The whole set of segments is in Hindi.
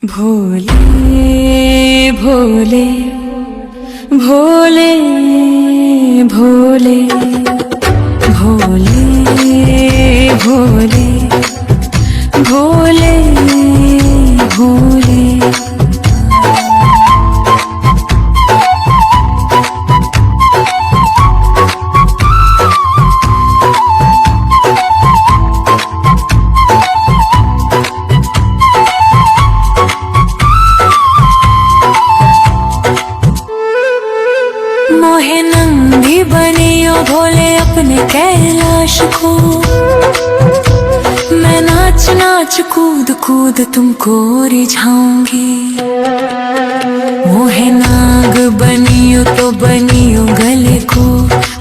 भोले भोले भोले भोले भोले भोले भोले भोले। मोहे नंदी बनियो भोले अपने कैलाश को, मैं नाच नाच कूद कूद तुमको रिझाऊंगी। मोहे नाग बनियो तो बनियो गले को,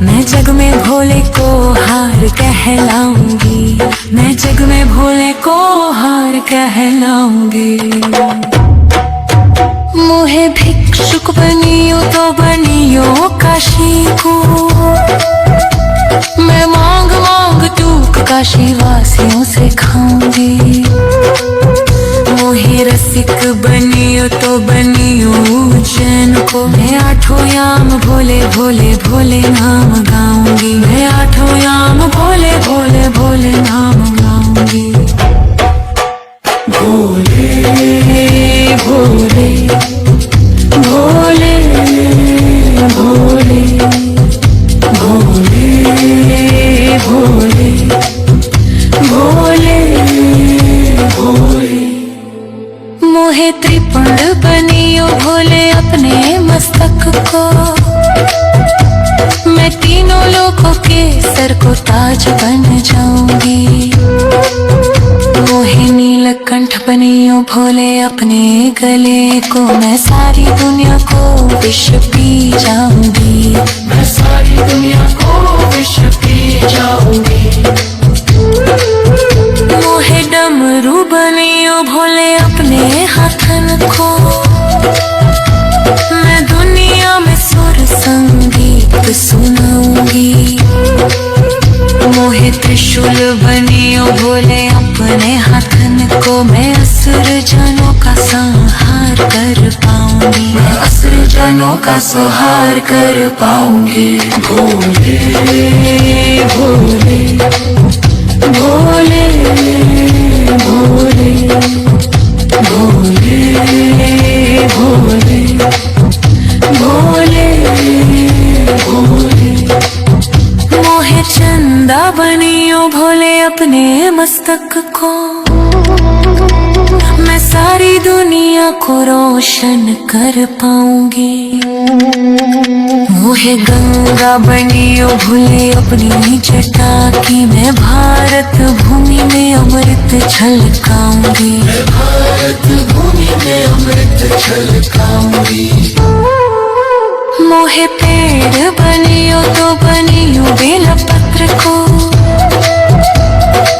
मैं जग में भोले को हार कहलाऊंगी। मैं जग में भोले को हार कहलाऊंगी। मोहे भिक्षुक बनियो तो बनियो काशी को, मैं मांग मांग टूक काशी वासियों से खाऊंगी। मोहे रसिक बनियो तो बनियो उज्जैन को, मैं आठों याम भोले भोले भोले नाम गाऊंगी। मैं आठों याम भोले भोले भोले नाम गाऊंगी। भोले भोले भोले भोले भोले भोले भोले भोले। मोहे त्रिपुंड बनियो भोले अपने मस्तक को, मैं तीनों लोकों के सर को ताज बन जाऊंगी। मोहे नीलकंठ बनियो भोले अपने गले को, मैं सारी दुनिया को विष पी जाऊंगी। मैं सारी दुनिया को विष पी जाऊंगी। मोहे डमरू बनियो भोले अपने हाथन को, मैं दुनिया में सुर संगीत सुनाऊंगी। मोहे त्रिशूल बनियो भोले अपने हाथन को, मैं असुर जनों का संहार कर पाऊंगी। मैं असुर जनों का संहार कर पाऊंगी। भोले भोले भोले भोले भोले भोले भोले भोले। मोहे चंदा बनियो भोले अपने मस्तक को, मैं सारी दुनिया को रोशन कर पाऊंगी। मोहे गंगा बनियो भोले अपनी जटा की, मैं भारत भूमि में अमृत छलकाऊंगी। मैं भारत भूमि में अमृत छलकाऊंगी। मोहे पेड़ बनियो तो बनियो बेलपत्र को,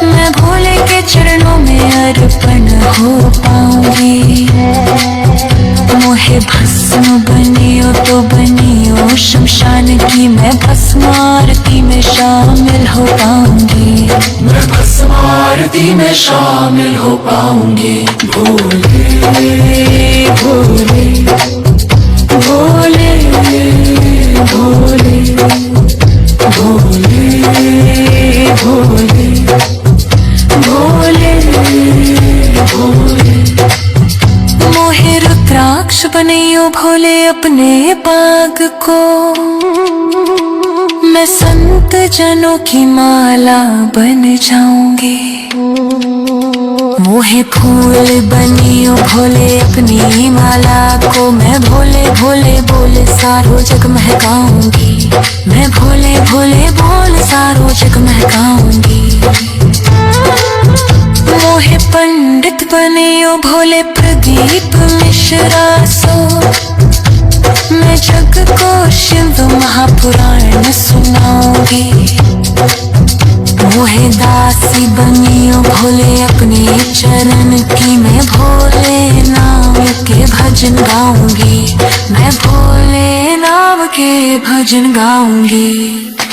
मैं भोले के चरणों में अर्पण हो पाऊंगी। मोहे भस्म बनियो तो बनियो शमशान की, मैं भस्म आरती में शामिल हो पाऊंगी। मैं भस्म आरती में शामिल हो पाऊंगी। भोले भोले भोले भोले भोले भोले भोले भोले। मोहे रुद्राक्ष बनियो भोले अपने बाग को, मैं संत जनों की माला बन जाऊंगी। मोहे फूल बनियो भोले अपनी माला को, मैं भोले भोले बोले सारो जग महकाऊंगी। मैं भोले भोले बोल सारो जग महकाऊंगी। मोहे पंडित बनियो भोले प्रदीप मिश्रा सो, मैं जग को शिव महापुराण सुनाऊंगी। मोहे दासी बनियो भोले अपने चरण की, मैं भोले नाम के भजन गाऊंगी। मैं भोले नाम के भजन गाऊंगी।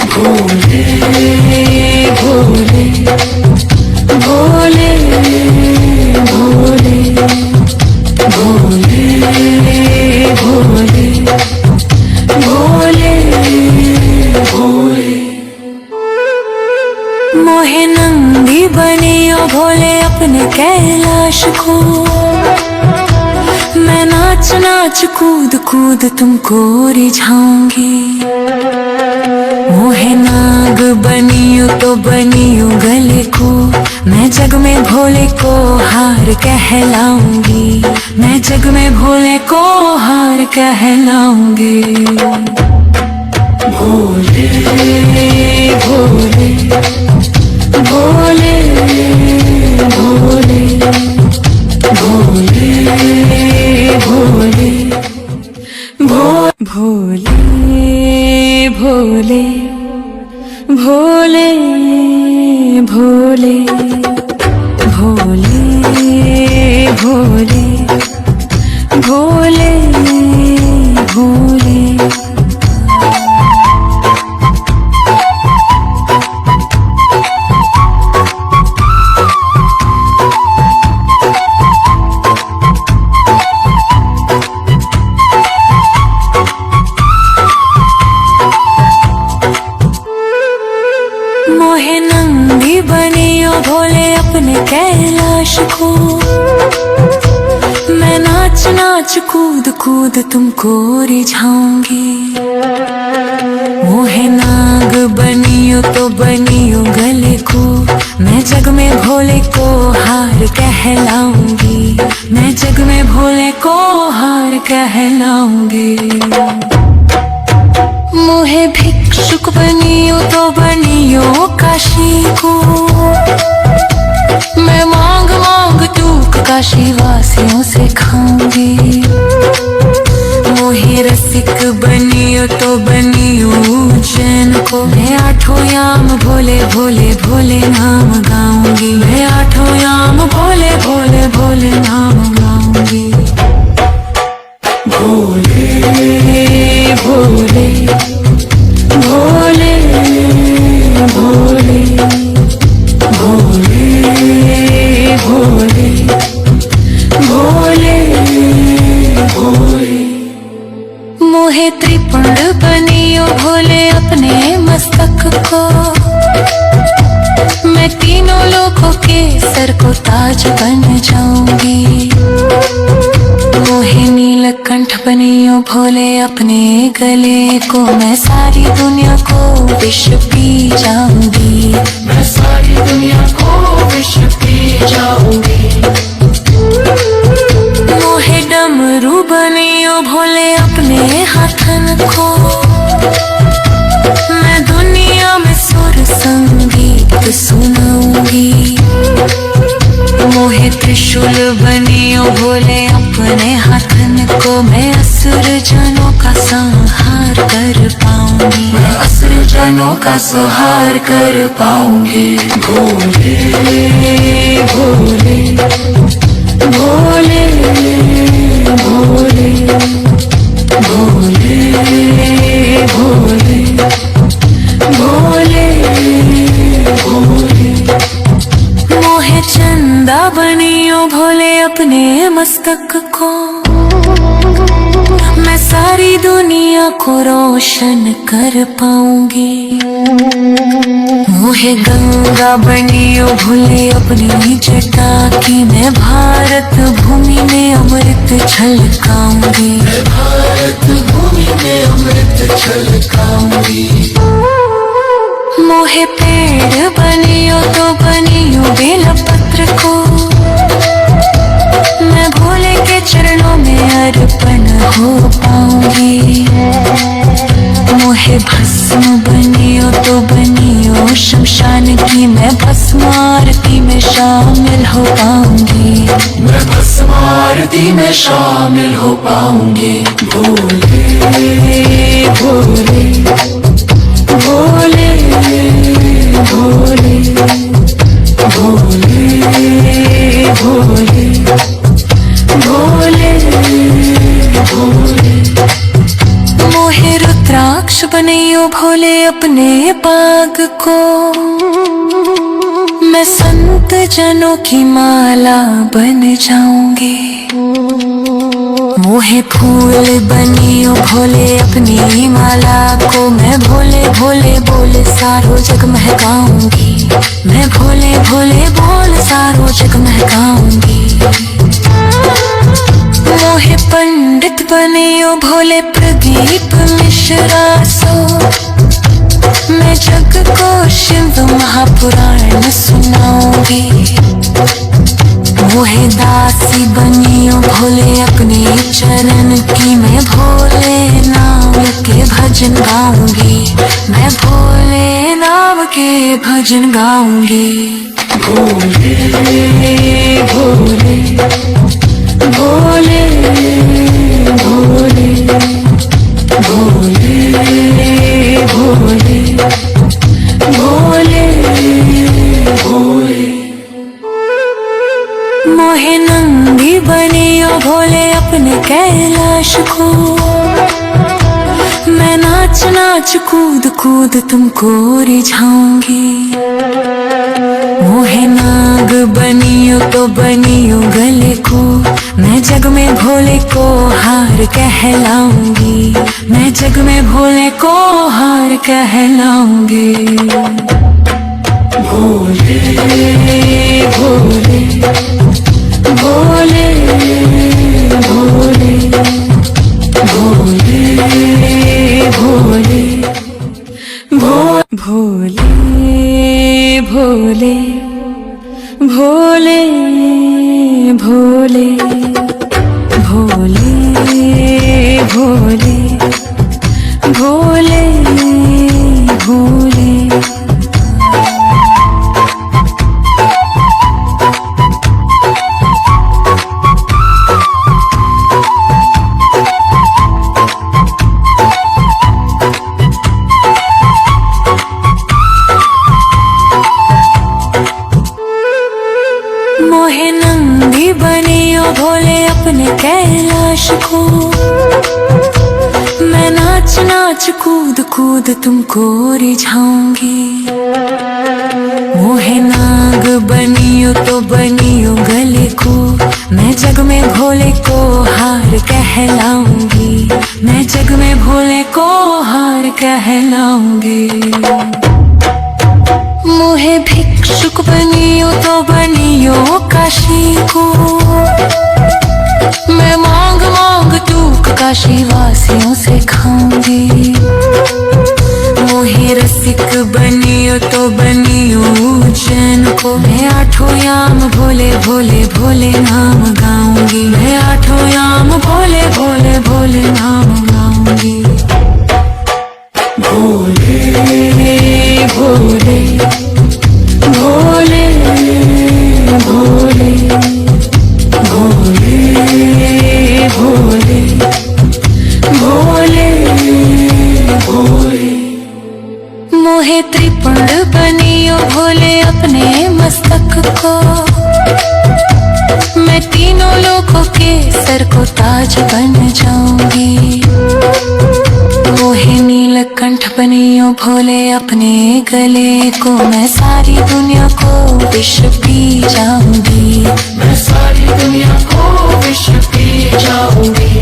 भोले भोले भोले भोले भोले भोले भोले भोले। मोहे नंगी बनियो भोले अपने कैलाश को, मैं नाच नाच कूद कूद तुमको रिझाऊंगी। मोहे नाग बनियो तो बनियो गले को, मैं जग में भोले को हार कहलाऊंगी। मैं जग में भोले को हार कहलाऊंगी। भोले भोले भोले भोले भोले भोले भोले भोले भोले भोले भोले भोले भोले। मोहे नंगी बनियो भोले अपने कैलाश को, मैं नाच नाच कूद कूद तुमको रिझाऊंगी। मोहे नाग बनियो तो बनियो गले को, मैं जग में भोले को हार कहलाऊंगी। मैं जग में भोले को हार कहलाऊंगी। मोहे भिक्षुक बनियो तो बनियो काशी को, मैं मांग मांग टूक काशी वासियों से खाऊंगी। मोहे रसिक बनियो तो बनियो उज्जैन को, मैं आठों याम भोले भोले भोले नाम गाऊंगी। मैं आठों याम भोले भोले भोले नाम गाऊंगी। भोले भोले भोले भोले भोले भोले भोले भोले। मोहे त्रिपुंड बनियो भोले अपने मस्तक को, मैं तीनों लोगों के सर को ताज बन जाऊंगी। मोहे नीलकंठ बनियो भोले अपने गले को, मैं सारी दुनिया को विष पी जाऊंगी। मैं सारी दुनिया को विष पी जाऊंगी। मोहे डमरू बनियो भोले अपने हाथन को, मैं दुनिया में सुर संगीत सुनाऊंगी। मोहे त्रिशूल बनियो भोले अपने हाथन को, मैं असुर जनों का संहार कर पाऊंगी। मैं असुर जनों का संहार कर पाऊंगी। भोले भोले भोले भोले भोले भोले भोले भोले। मोहे चंदा बनियो भोले अपने मस्तक को, मैं सारी दुनिया को रोशन कर पाऊंगी। मोहे गंगा बनियो भोले अपनी जटा की, मैं भारत भूमि में अमृत छलकाऊंगी। मैं भारत भूमि में अमृत छलकाऊंगी। मोहे पेड़ बनियो तो बनियो बेलपत्र को, मैं भोले के चरणों में अर्पण हो पाऊंगी। मोहे भस्म बनियो तो बनियो शमशान की, मैं भस्म आरती में शामिल हो पाऊंगी। मैं भस्म आरती में शामिल हो पाऊंगी। भोले भोले भोले भोले भोले भोले भोले भोले। मोहे रुद्राक्ष बनियो भोले अपने बाग को, मैं संत जनों की माला बन जाऊंगी। मोहे फूल बनियो भोले अपनी माला को मैं भोले भोले बोल सारो जग महकाऊंगी। मैं भोले भोले बोल सारो जग महकाऊंगी। मोहे पंडित बनियो भोले प्रदीप मिश्रा सो मैं जग को शिव महापुराण सुनाऊंगी। मोहे दासी बनियो भोले अपने चरण की मैं भोले नाम के भजन गाऊंगी। मैं भोले नाम के भजन गाऊंगी। भोले भोले भोले भोले भोले भोले भोले भोले। मोहे नंदी बनियो भोले अपने कैलाश को मैं नाच नाच कूद कूद तुमको रिझाऊंगी। मोहे नाग बनियो तो बनियो गले को मैं जग में भोले को हार कहलाऊंगी। मैं जग में भोले को हार कहलाऊंगी। भोले भोले भोले भोले भोले भोले भोले भोले भोले भोले भोले भोले भोले भोले। मोहे नंदी बनियो भोले अपने कैलाश को मैं नाच नाच कूद कूद तुमको रिझाऊंगी। मोहे नाग बनियो तो बनियो गले को मैं जग में भोले को हार कहलाऊंगी। मैं जग में भोले को हार कहलाऊंगी। मोहे भिक्षुक बनियो तो बनियो काशी को मैं मांग मांग टूक काशी वासियों से खाऊंगी। मोहे रसिक बनियो तो बनियो उज्जैन को मैं आठों याम भोले भोले भोले नाम गाऊंगी। मैं आठों याम भोले भोले भोले नाम गाऊंगी। भोले भोले भोले भोले भोले भोले भोले भोले। मोहे त्रिपुंड बनियो भोले अपने मस्तक को मैं तीनों लोगों के सर को ताज बन जाऊंगी। मोहे नीलकंठ बनियो भोले अपने गले को मैं सारी दुनिया को विष पी जाऊंगी। मैं सारी दुनिया को विष पी जाऊंगी।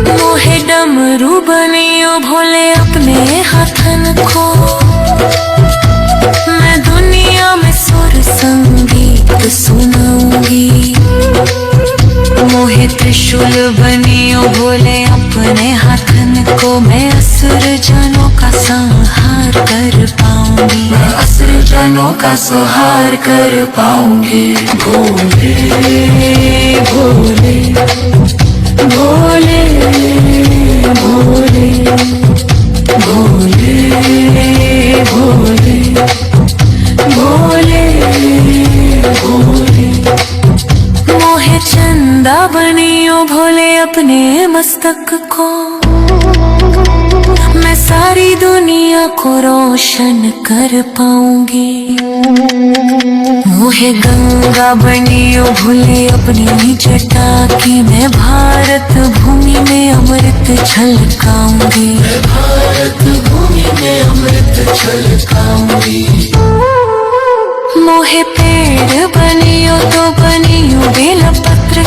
मोहे डमरू बनियो भोले अपने हाथन को मैं दुनिया में सुर संगीत सुनाऊंगी। मोहे त्रिशूल बनियो भोले अपने हाथन को मैं असुर जनों का संहार कर पाऊंगी। मैं असुर जनों का संहार कर पाऊंगी। भोले भोले भोले भोले भोले भोले भोले भोले। मोहे चंदा बनियो भोले अपने मस्तक को मैं सारी दुनिया को रोशन कर पाऊंगी। मोहे गंगा बनियो भोले अपनी जटा की मैं भारत भूमि में अमृत छलकाऊंगी। मैं भारत भूमि में अमृत छलकाऊंगी। मोहे पेड़ बनियो तो बनियो बेल पत्र